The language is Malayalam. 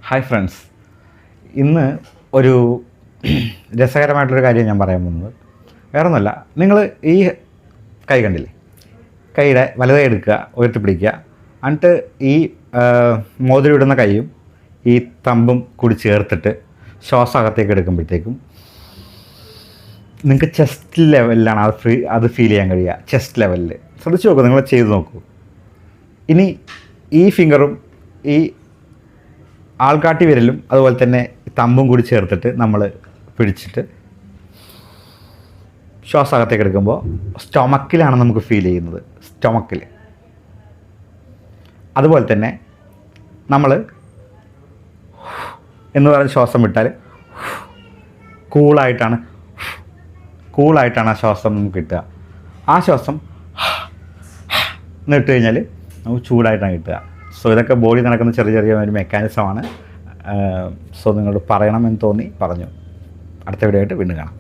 ഹായ് ഫ്രണ്ട്സ്, ഇന്ന് ഒരു രസകരമായിട്ടൊരു കാര്യം ഞാൻ പറയാൻ പോകുന്നത് വേറൊന്നുമല്ല. നിങ്ങൾ ഈ കൈ കണ്ടില്ലേ? കൈയുടെ വലത് കൈ എടുക്കുക, ഉയർത്തിപ്പിടിക്കുക. എന്നിട്ട് ഈ മോതിരം കൈയും ഈ തമ്പും കൂടി ചേർത്തിട്ട് ശ്വാസം അകത്തേക്ക് എടുക്കുമ്പോഴത്തേക്കും നിങ്ങൾക്ക് ചെസ്റ്റ് ലെവലിലാണ് അത് ഫീൽ ചെയ്യാൻ കഴിയുക. ചെസ്റ്റ് ലെവലിൽ ശ്രദ്ധിച്ച് നോക്കൂ, നിങ്ങൾ ചെയ്ത് നോക്കൂ. ഇനി ഈ ഫിംഗറും ഈ ആൾക്കാട്ടി വിരലും അതുപോലെ തന്നെ തമ്പും കൂടി ചേർത്തിട്ട് നമ്മൾ പിടിച്ചിട്ട് ശ്വാസകത്തേക്ക് എടുക്കുമ്പോൾ സ്റ്റൊമക്കിലാണ് നമുക്ക് ഫീൽ ചെയ്യുന്നത്, സ്റ്റൊമക്കിൽ. അതുപോലെ തന്നെ നമ്മൾ എന്ന് പറയുന്ന ശ്വാസം വിട്ടാൽ കൂളായിട്ടാണ് ആ ശ്വാസം നമുക്ക് കിട്ടുക. ആ ശ്വാസം ഇട്ട് കഴിഞ്ഞാൽ നമുക്ക് ചൂടായിട്ടാണ് കിട്ടുക. സോ ഇതൊക്കെ ബോഡി നടക്കുന്ന ചെറിയ ചെറിയ ഒരു മെക്കാനിസമാണ്. സോ നിങ്ങളോട് പറയണമെന്ന് തോന്നി പറഞ്ഞു. അടുത്ത വീഡിയോ ആയിട്ട് വീണ്ടും കാണാം.